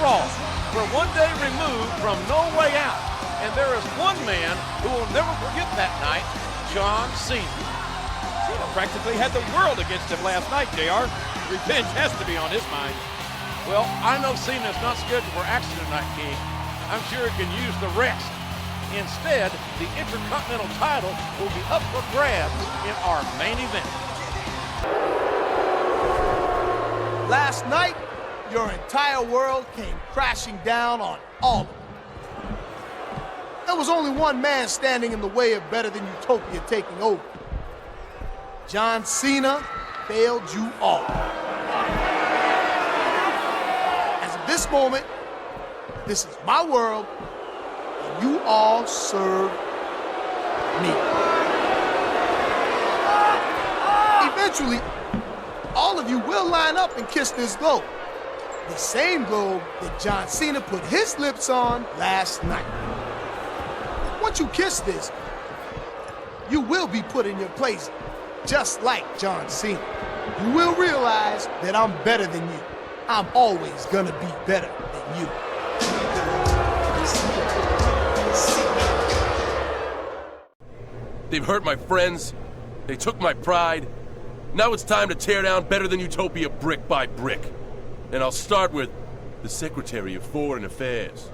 Raw. We're one day removed from No Way Out, and there is one man who will never forget that night, John Cena. Cena practically had the world against him last night, JR. Revenge has to be on his mind. Well, I know Cena's not scheduled for action tonight, King. I'm sure he can use the rest. Instead, the Intercontinental title will be up for grabs in our main event. Last night, your entire world came crashing down on all of it. There was only one man standing in the way of Better Than Utopia taking over. John Cena failed you all. As of this moment, this is my world, and you all serve me. Eventually, all of you will line up and kiss this globe. The same globe that John Cena put his lips on last night. Once you kiss this, you will be put in your place, just like John Cena. You will realize that I'm better than you. I'm always gonna be better than you. They've hurt my friends. They took my pride. Now it's time to tear down Better Than Utopia brick by brick. And I'll start with the Secretary of Foreign Affairs.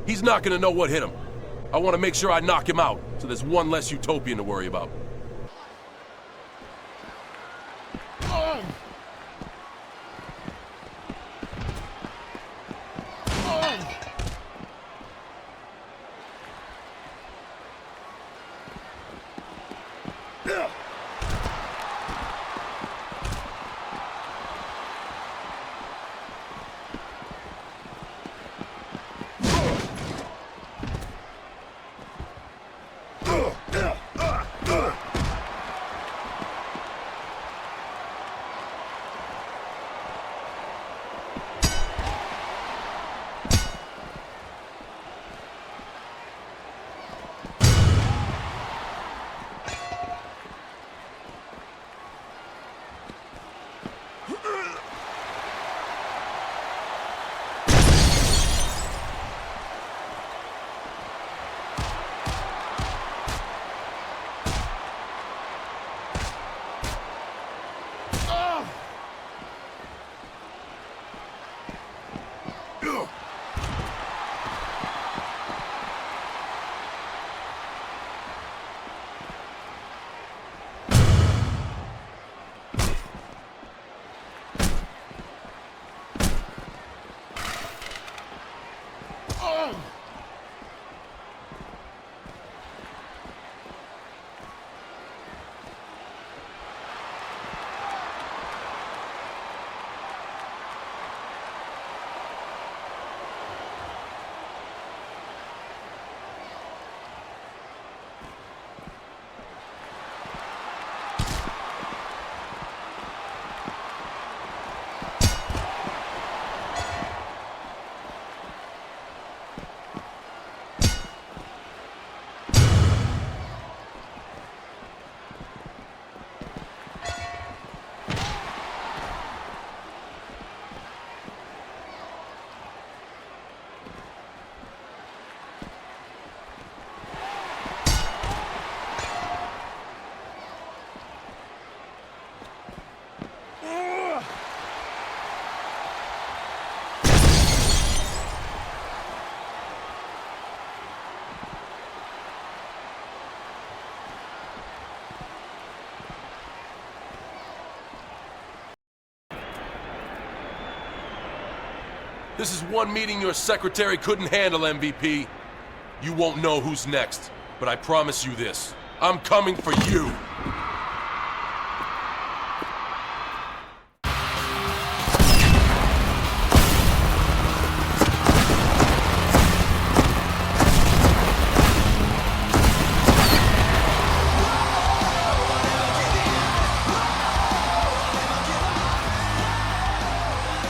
He's not gonna know what hit him. I want to make sure I knock him out, so there's one less Utopian to worry about. This is one meeting your secretary couldn't handle, MVP. You won't know who's next, but I promise you this. I'm coming for you.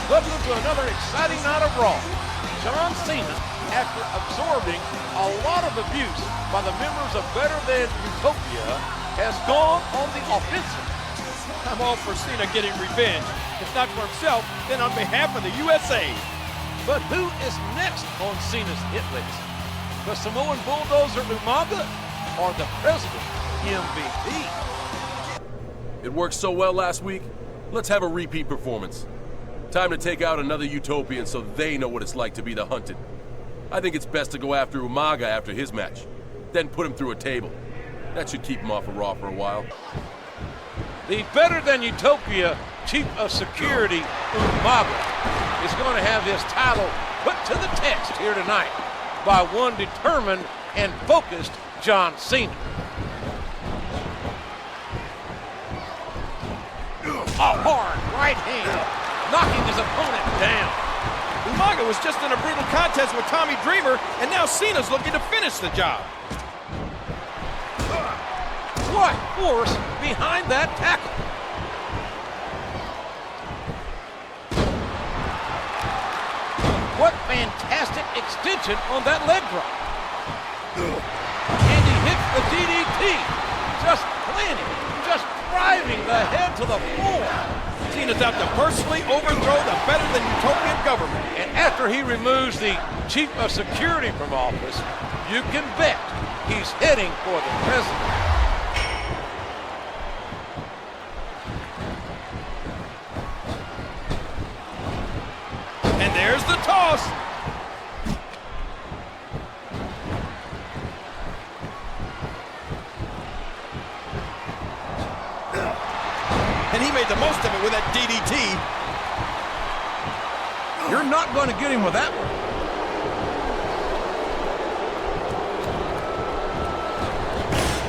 Welcome to another exciting night of Raw. John Cena, after absorbing a lot of abuse by the members of Better Than Utopia, has gone on the offensive. I'm all for Cena getting revenge. If not for himself, then on behalf of the USA. But who is next on Cena's hit list? The Samoan bulldozer Umaga or the President MVP? It worked so well last week. Let's have a repeat performance. Time to take out another Utopian so they know what it's like to be the hunted. I think it's best to go after Umaga after his match, then put him through a table. That should keep him off of Raw for a while. The Better Than Utopia Chief of Security, Umaga, is going to have his title put to the test here tonight by one determined and focused John Cena. A hard right hand, knocking his opponent down. Umaga was just in a brutal contest with Tommy Dreamer, and now Cena's looking to finish the job. What force behind that tackle? What fantastic extension on that leg drop. And he hits the DDT, just planting, just driving the head to the floor. Cena's out to personally overthrow the Better Than Utopian government. And after he removes the Chief of Security from office, you can bet he's heading for the president. And there's the toss. And he made the most of it with that DDT. You're not going to get him with that one.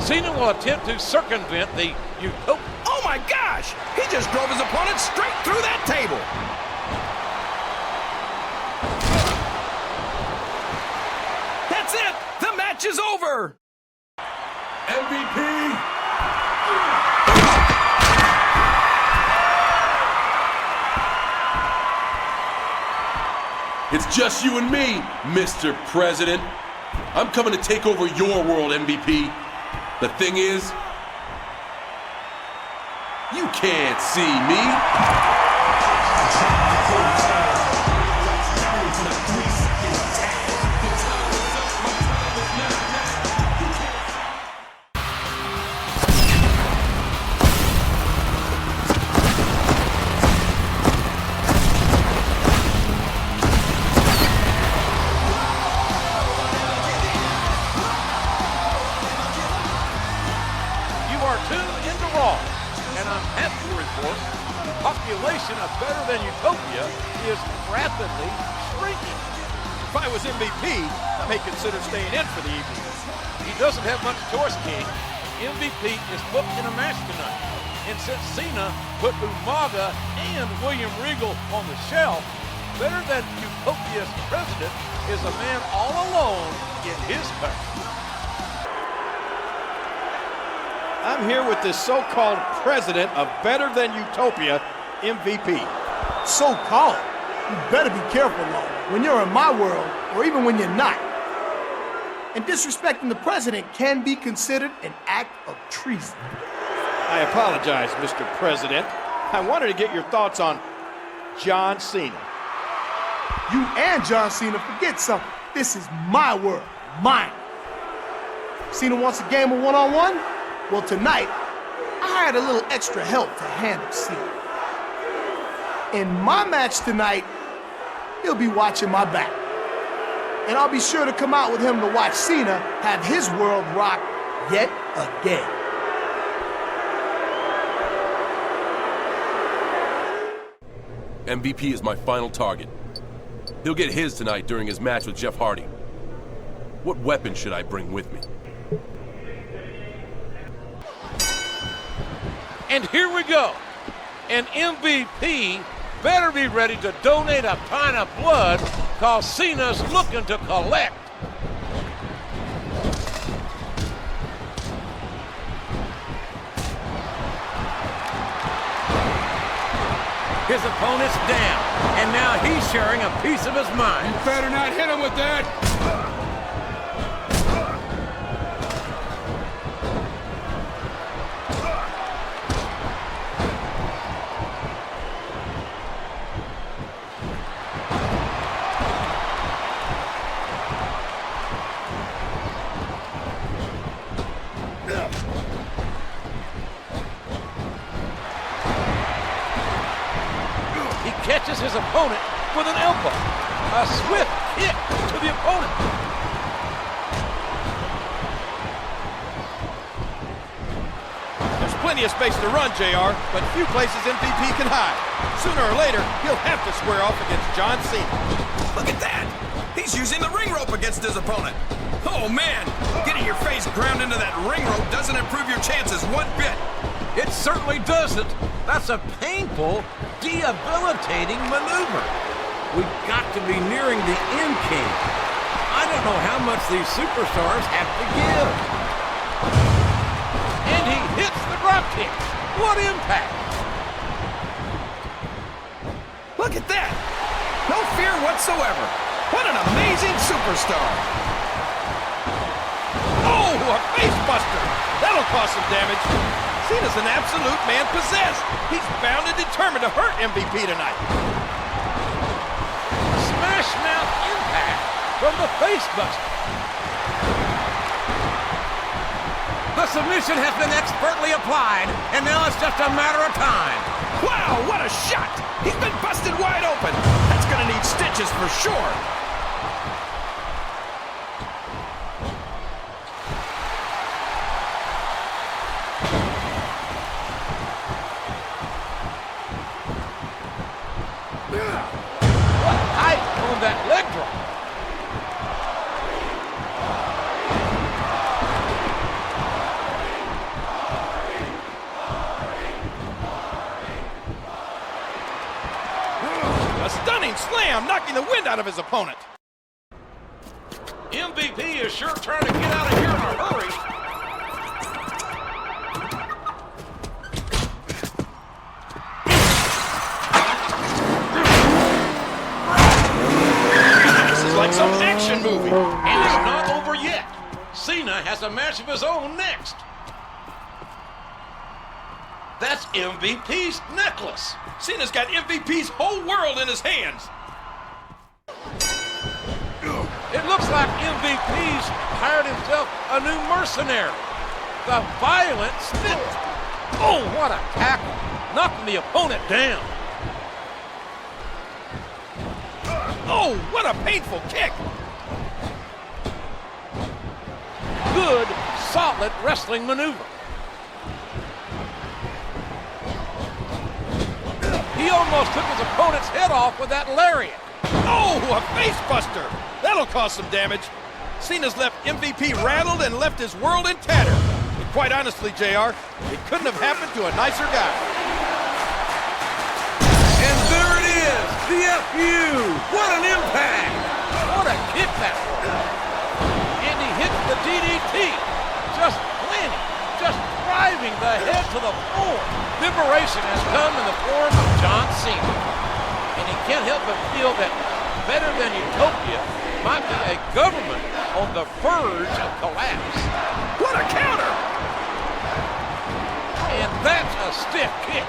Cena will attempt to circumvent the Utopia. Oh my gosh! He just drove his opponent straight through that table. That's it! The match is over! MVP! It's just you and me, Mr. President. I'm coming to take over your world, MVP. The thing is, you can't see me. Population of Better Than Utopia is rapidly shrinking. If I was MVP, I may consider staying in for the evening. He doesn't have much choice, King. MVP is booked in a match tonight. And since Cena put Umaga and William Regal on the shelf, Better Than Utopia's president is a man all alone in his country. I'm here with this so-called president of Better Than Utopia, MVP. So-called? You better be careful, though, when you're in my world, or even when you're not. And disrespecting the president can be considered an act of treason. I apologize, Mr. President. I wanted to get your thoughts on John Cena. You and John Cena forget something. This is my world, mine. Cena wants a game of one-on-one? Well, tonight, I hired a little extra help to handle Cena. In my match tonight, he'll be watching my back. And I'll be sure to come out with him to watch Cena have his world rocked yet again. MVP is my final target. He'll get his tonight during his match with Jeff Hardy. What weapon should I bring with me? And here we go. An MVP better be ready to donate a pint of blood because Cena's looking to collect. His opponent's down, and now he's sharing a piece of his mind. You better not hit him with that. catches his opponent with an elbow. A swift kick to the opponent. There's plenty of space to run, JR, but few places MVP can hide. Sooner or later, he'll have to square off against John Cena. Look at that! He's using the ring rope against his opponent. Oh, man! Getting your face ground into that ring rope doesn't improve your chances one bit. It certainly doesn't. That's a painful, debilitating maneuver. We've got to be nearing the end game. I don't know how much these superstars have to give. And he hits the drop kick. What impact! Look at that! No fear whatsoever. What an amazing superstar! Oh, a face buster! That'll cause some damage. Cena's an absolute man possessed. He's bound and determined to hurt MVP tonight. Smash mouth impact from the face buster. The submission has been expertly applied, and now it's just a matter of time. Wow, what a shot! He's been busted wide open. That's gonna need stitches for sure. What height on that leg drop. A stunning slam, knocking the wind out of his opponent. MVP is sure trying to get out of here in a hurry. This is like some action movie. And it's not over yet. Cena has a match of his own next. That's MVP's necklace. Cena's got MVP's whole world in his hands. It looks like MVP's hired himself a new mercenary. The Violent Snitch. Oh, what a tackle. Knocking the opponent down. Oh, what a painful kick. Good, solid wrestling maneuver. He almost took his opponent's head off with that lariat. Oh, a face buster. That'll cause some damage. Cena's left MVP rattled and left his world in tatter. And quite honestly, JR, it couldn't have happened to a nicer guy. And there it is, the FU. What an impact. What a kick that was. And he hits the DDT. Just planting, just driving the head to the floor. Liberation has come in the form of John Cena. And he can't help but feel that better than Utopia might be a government on the verge of collapse. What a counter! And that's a stiff kick.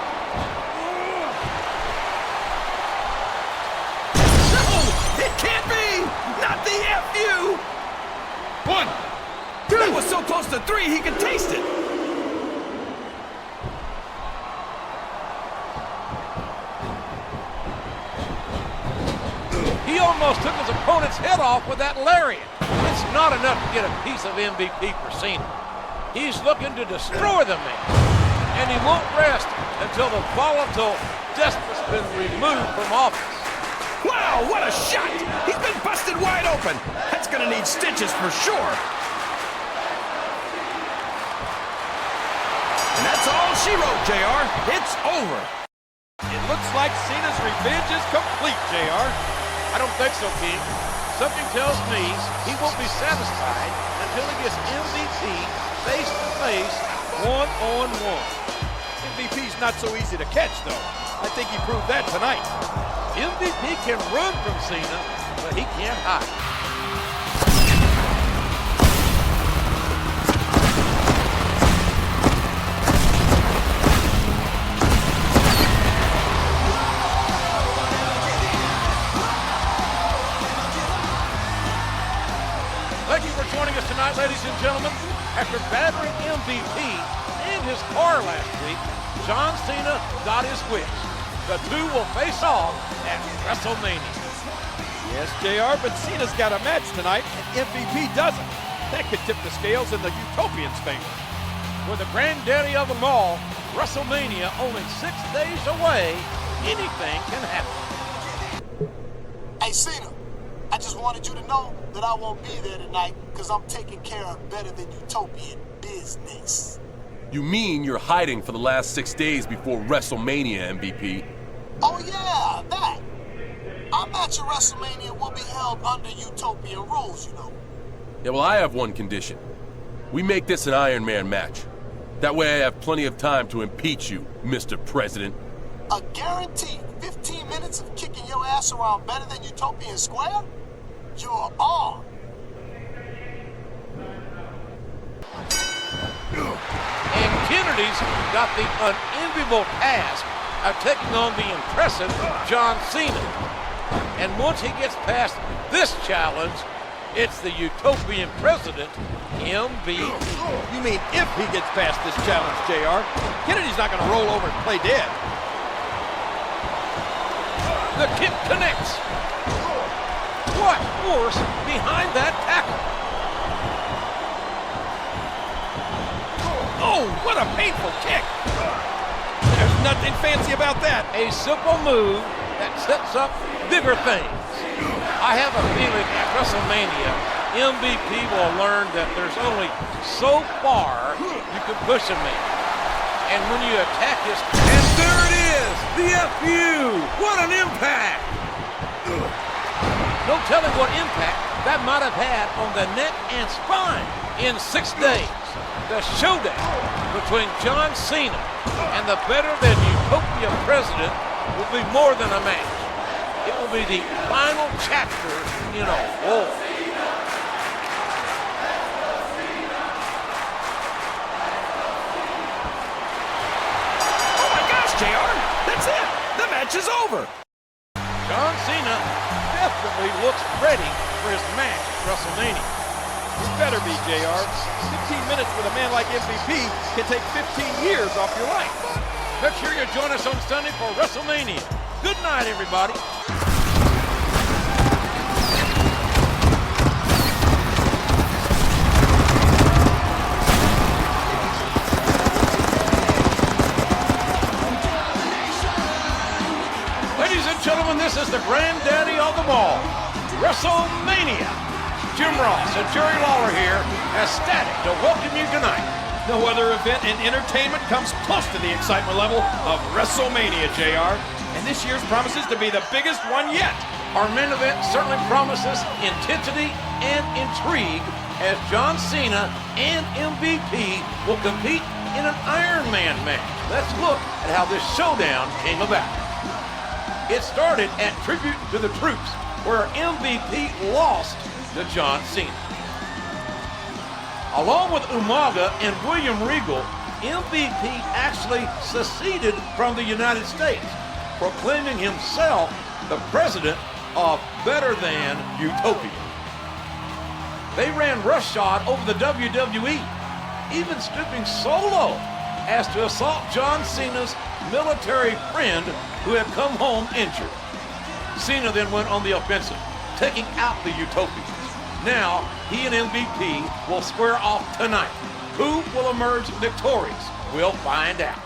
No! It can't be! Not the FU! 1, 2! That was so close to 3 he could taste it! He almost took his opponent's head off with that lariat. It's not enough to get a piece of MVP for Cena. He's looking to destroy the man. And he won't rest until the volatile despot's been removed from office. Wow, what a shot! He's been busted wide open. That's gonna need stitches for sure. And that's all she wrote, JR. It's over. It looks like Cena's revenge is complete, JR. I don't think so, King. Something tells me he won't be satisfied until he gets MVP face-to-face, one-on-one. MVP's not so easy to catch, though. I think he proved that tonight. MVP can run from Cena, but he can't hide. Thank you for joining us tonight, ladies and gentlemen. After battering MVP and his car last week, John Cena got his wish. the two will face off at WrestleMania. Yes, JR, but Cena's got a match tonight, and MVP doesn't. That could tip the scales in the Utopians' favor. With the granddaddy of them all, WrestleMania only 6 days away, anything can happen. Hey, Cena, I just wanted you to know that I won't be there tonight because I'm taking care of better than utopian business. You mean you're hiding for the last 6 days before WrestleMania, MVP? Oh, yeah, that. Our match at WrestleMania will be held under utopian rules, you know. Yeah, well, I have one condition. We make this an Iron Man match. That way I have plenty of time to impeach you, Mr. President. A guaranteed 15 minutes of kicking your ass around better than Utopian Square? You're on. And Kennedy's got the unenviable task of taking on the impressive John Cena. And once he gets past this challenge, it's the Utopian President, MVP. You mean if he gets past this challenge, JR? Kennedy's not going to roll over and play dead. The kick connects. What force behind that tackle? Oh, what a painful kick. There's nothing fancy about that. A simple move that sets up bigger things. I have a feeling at WrestleMania, MVP will learn that there's only so far you can push a man. And when you attack his... And there it is! The FU! What an impact! No telling what impact that might have had on the neck and spine. In 6 days, the showdown between John Cena and the better-than-Utopia President will be more than a match. It will be the final chapter in a war. Oh my gosh, JR! That's it! The match is over! John Cena definitely looks ready for his match at WrestleMania. You better be, JR. 15 minutes with a man like MVP can take 15 years off your life. Make sure you join us on Sunday for WrestleMania. Good night, everybody. Ladies and gentlemen, this is the granddaddy of them all, WrestleMania. Jim Ross and Jerry Lawler here, ecstatic to welcome you tonight. No other event in entertainment comes close to the excitement level of WrestleMania, JR. And this year's promises to be the biggest one yet. Our main event certainly promises intensity and intrigue as John Cena and MVP will compete in an Iron Man match. Let's look at how this showdown came about. It started at Tribute to the Troops, where MVP lost to John Cena. Along with Umaga and William Regal, MVP actually seceded from the United States, proclaiming himself the president of Better Than Utopia. They ran roughshod over the WWE, even stooping so low as to assault John Cena's military friend who had come home injured. Cena then went on the offensive, taking out the Utopians. Now, he and MVP will square off tonight. Who will emerge victorious? We'll find out.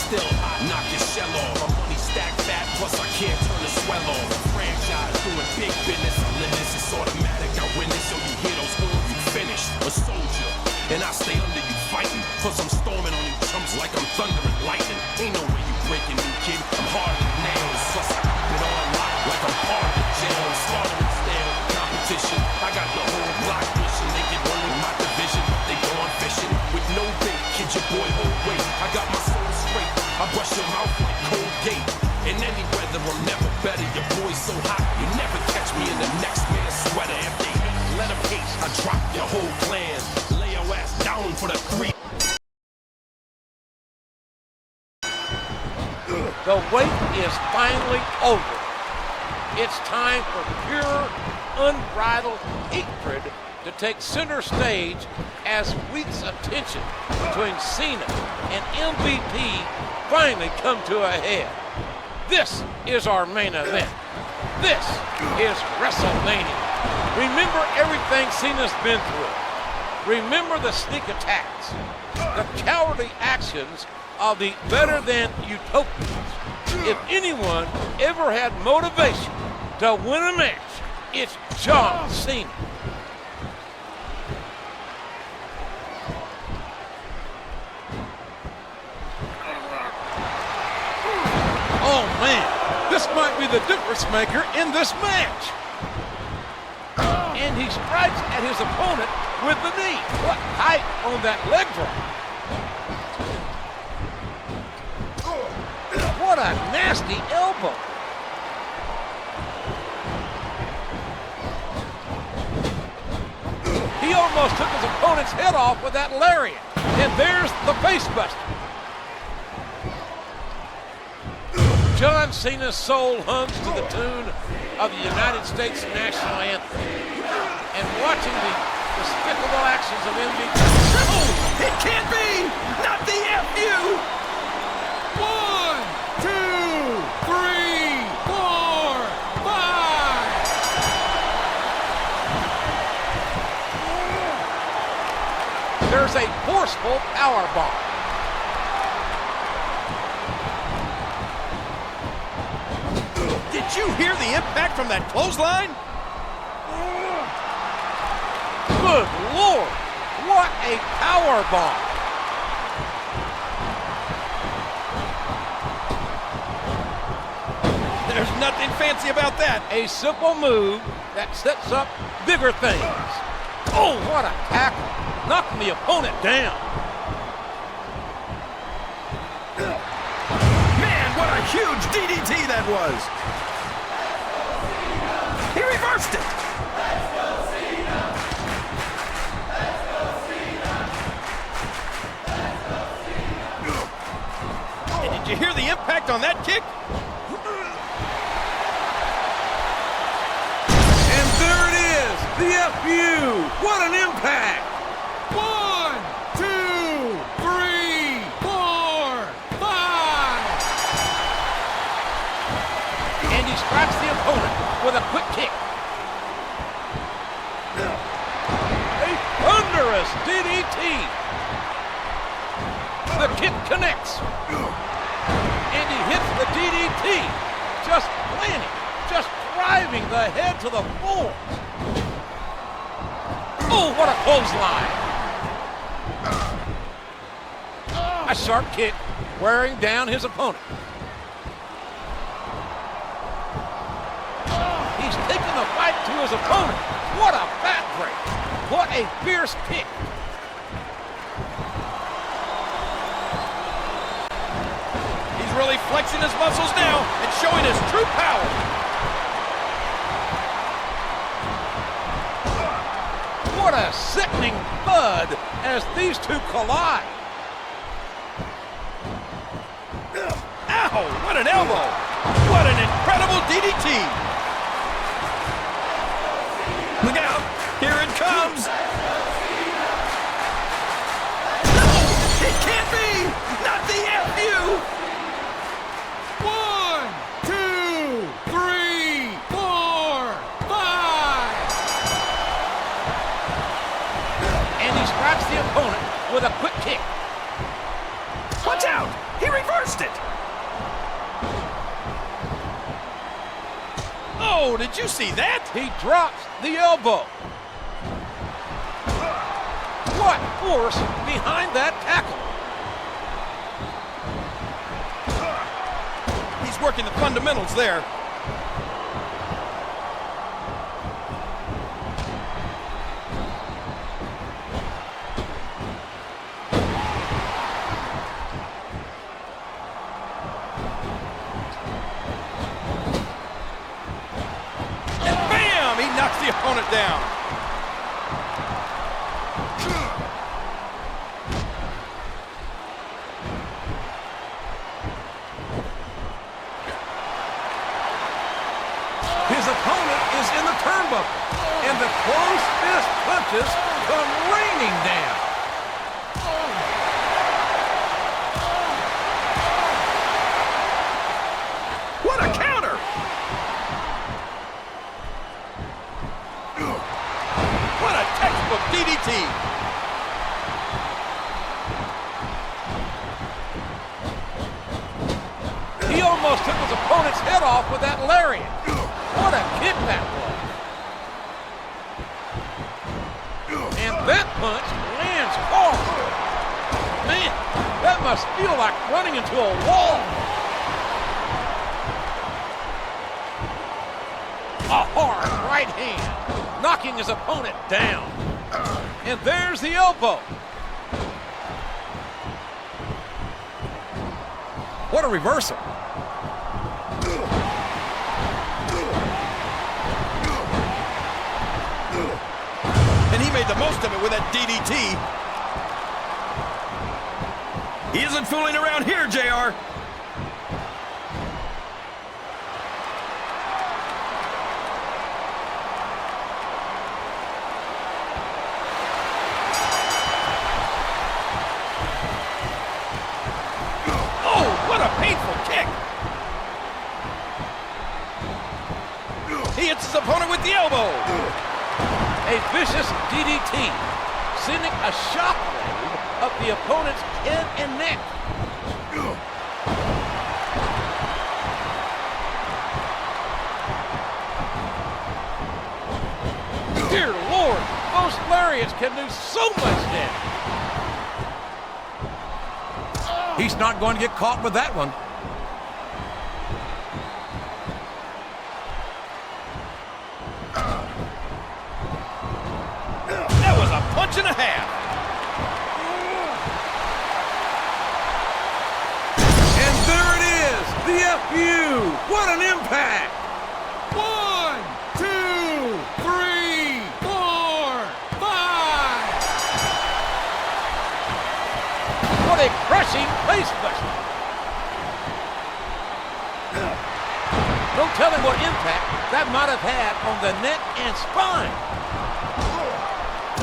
Still, knock your shell off. My money stacked fat, plus I can't turn the swell off. A franchise doing big business. I'm in this, it's automatic. I win this, so you hear those horns, you finish. A soldier, and I stay under you fighting. Plus I'm storming on you chumps like I'm thunder and lightning. Ain't no way you breaking me, kid. I'm harder than nails. Plus I keep it on lock like I'm part of the jail. I'm slaughtering stale competition. I got the whole block wishing they get one in my division. They gone fishing with no bait. Kid, your boy I brush your mouth like Colgate. In any weather, I'm never better. Your boy's so hot, you never catch me in the next man's sweater. If they let him hate, I drop your whole clan. Lay your ass down for the 3. The wait is finally over. It's time for pure, unbridled hatred to take center stage as weeks of tension between Cena and MVP finally come to a head. This is our main event. This is Wrestlemania. Remember everything Cena's been through. Remember the sneak attacks, the cowardly actions of the better-than-utopians. If anyone ever had motivation to win a match, it's John Cena. Oh man, this might be the difference maker in this match. And he strikes at his opponent with the knee. What height on that leg drop. What a nasty elbow. He almost took his opponent's head off with that lariat. And there's the face buster. John Cena's soul hums to the tune of the United States national anthem. And watching the despicable actions of MVP. Oh, it can't be! Not the FU! 1, 2, 3, 4, 5. There's a forceful power bomb. Did you hear the impact from that clothesline? Good Lord, what a power bomb. There's nothing fancy about that. A simple move that sets up bigger things. Oh, what a tackle. Knocking the opponent down. Man, what a huge DDT that was. He reversed it. And did you hear the impact on that kick? And there it is, the FU. What an impact. 1, 2, 3, 4, 5. And he strikes the opponent with a quick kick. A thunderous DDT. The kick connects. And he hits the DDT. Just planting, just driving the head to the floor. Oh, what a clothesline. A sharp kick wearing down his opponent. He's taking the fight to his opponent. What a back break. What a fierce kick. He's really flexing his muscles now and showing his true power. What a sickening thud as these two collide. Ow, what an elbow. What an incredible DDT. Look out, here it comes. No, it can't be. Not the FU. 1, 2, 3, 4, 5. And he strikes the opponent with a quick kick. Watch out, he reversed it. Oh, did you see that? He drops the elbow. What force behind that tackle? He's working the fundamentals there. opponent down. His opponent is in the turnbuckle, and the close fist punches come raining down. What a counter! What a textbook DDT! He almost took his opponent's head off with that lariat. What a kick that was. And that punch lands hard. Man, that must feel like running into a wall. A hard right hand, knocking his opponent down. And there's the elbow. What a reversal. And he made the most of it with that DDT. He isn't fooling around here, JR. Oh, what a painful kick. He hits his opponent with the elbow. A vicious DDT, sending a shockwave up the opponent's head and neck. Dear Lord, those lariats can do so much damage. He's not going to get caught with that one. That was a punch and a half. And there it is, the FU. What an impact. 1, 2, 3, 4, 5. What a crushing face buster. No telling what impact that might have had on the neck and spine.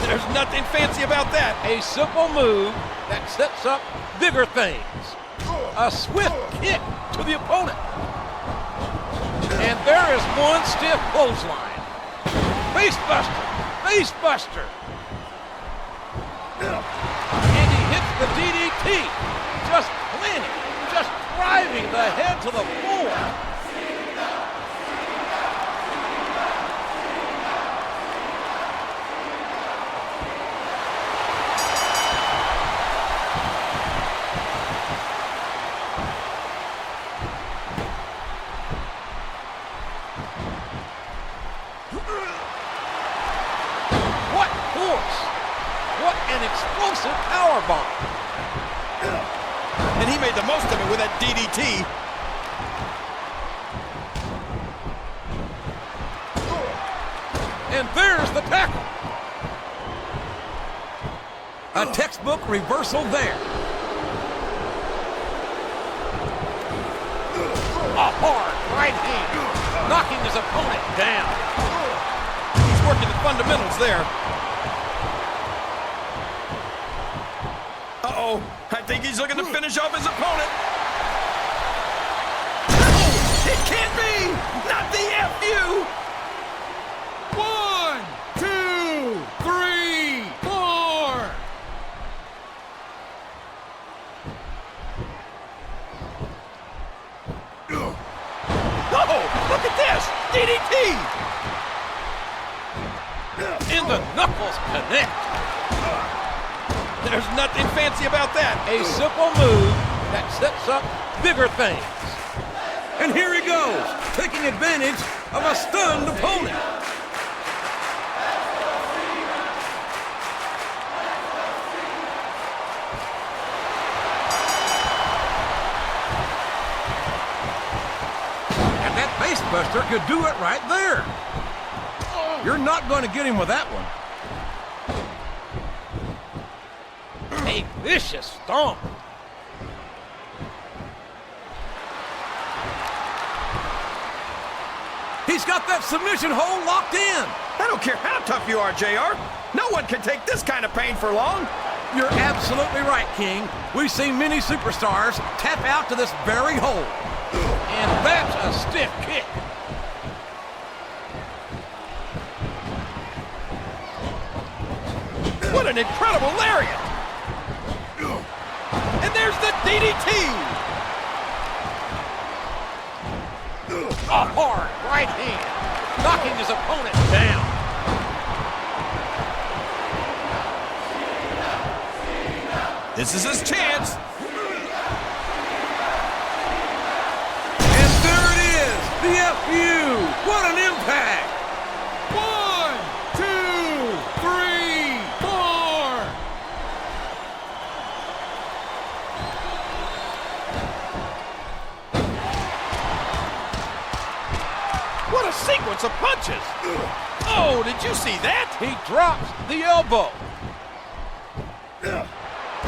There's nothing fancy about that. A simple move that sets up bigger things. A swift kick to the opponent. And there is one stiff clothesline. Face buster, face buster. And he hits the DDT. Just planting, just driving the head to the floor. What force! What an explosive powerbomb! And he made the most of it with that DDT. And there's the tackle. A textbook reversal there. A hard right hand, knocking his opponent down. He's working the fundamentals there. Uh-oh. I think he's looking to finish off his opponent. No! It can't be! Not the FU! 1, 2, 3, 4. Oh, look at this! DDT! And the knuckles connect. There's nothing fancy about that. A simple move that sets up bigger things. And here he goes, taking advantage of a stunned opponent. And that face buster could do it right there. You're not going to get him with that one. A vicious stomp. He's got that submission hold locked in. I don't care how tough you are, JR. No one can take this kind of pain for long. You're absolutely right, King. We've seen many superstars tap out to this very hold. And that's a stiff kick. What an incredible lariat! And there's the DDT! A hard right hand, knocking his opponent down. This is his chance. And there it is, the FU. What an impact! 1, 2, 3, 4. What a sequence of punches! Oh, did you see that? He drops the elbow.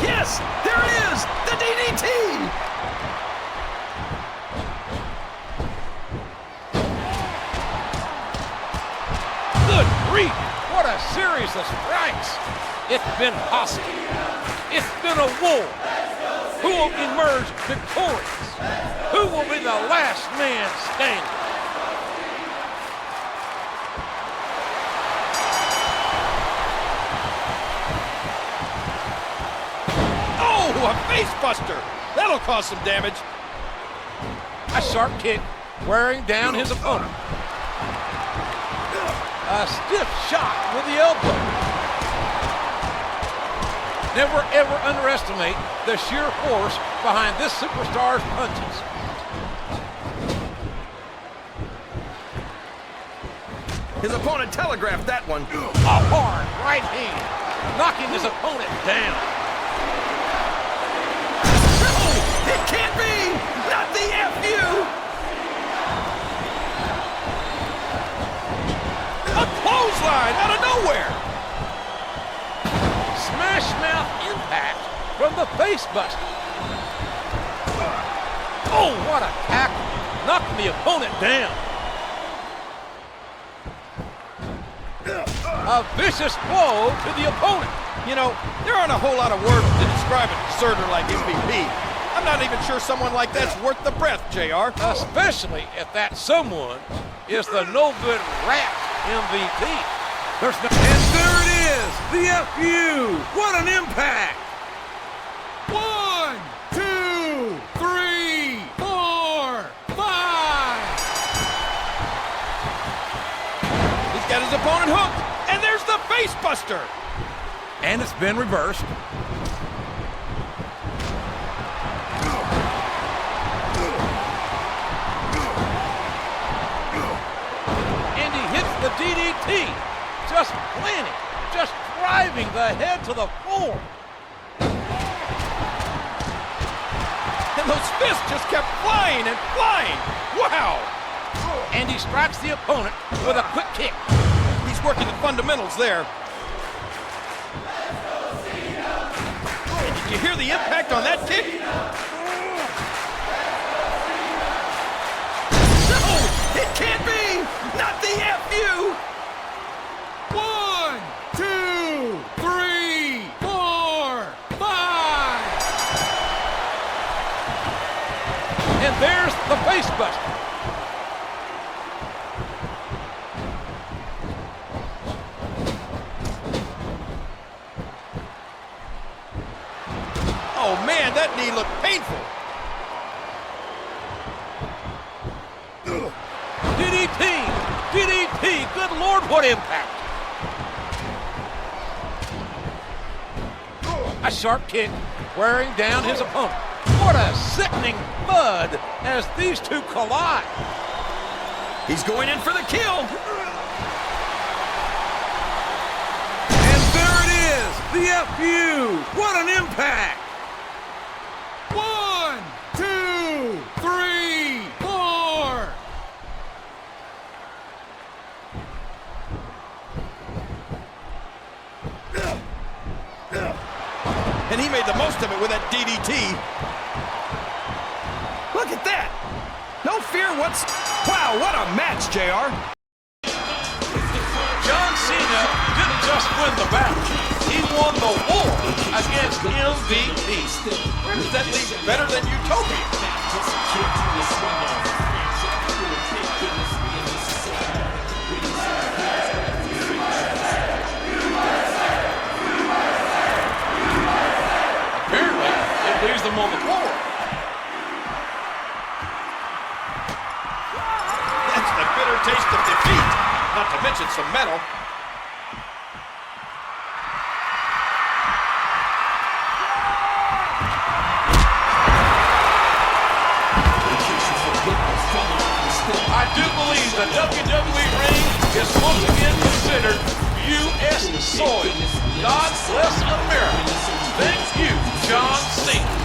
Yes, there it is, the DDT! Good grief! What a series of strikes! It's been hostile. It's been a war. Who will emerge victorious? Who will be the last man standing? Oh, a face buster! That'll cause some damage. A sharp kick wearing down his opponent. A stiff shot with the elbow. Never ever underestimate the sheer force behind this superstar's punches. His opponent telegraphed that one. A hard right hand, knocking his opponent down. No, it can't be! Not the FU! A clothesline out of nowhere! Smash mouth impact from the face buster. Oh, what a tackle, knocking the opponent down. A vicious blow to the opponent. You know, there aren't a whole lot of words to describe a deserter like MVP. I'm not even sure someone like that's worth the breath, JR. Especially if that someone is the no-good rat MVP. There's no... And there it is, the FU. What an impact! 1, 2, 3, 4, 5. He's got his opponent hooked, and there's the face buster. And it's been reversed. And he hits the DDT. Just planting, just driving the head to the floor. And those fists just kept flying and flying. Wow. And he strikes the opponent with a quick kick. He's working the fundamentals there. And did you hear the impact on that kick? No, it can't be. Not the FU. 1, 2, 3, 4, 5. And there's the face buster. Oh man, that knee looked painful. DDT! DDT! Good Lord, what impact! A sharp kick wearing down his opponent. What a sickening thud as these two collide. He's going in for the kill. And there it is, the FU. What an impact! 1, 2, 3, 4. and he made the most of it with that DDT. Look at that. No fear Wow, what a match, JR. John Cena didn't just win the battle. He won the war against MVP. Where does that leave better than Utopia? Apparently, it leaves them on the floor. That's the bitter taste of defeat, not to mention some metal. I do believe the WWE ring is once again considered U.S. soil. God bless America. Thank you, John Cena.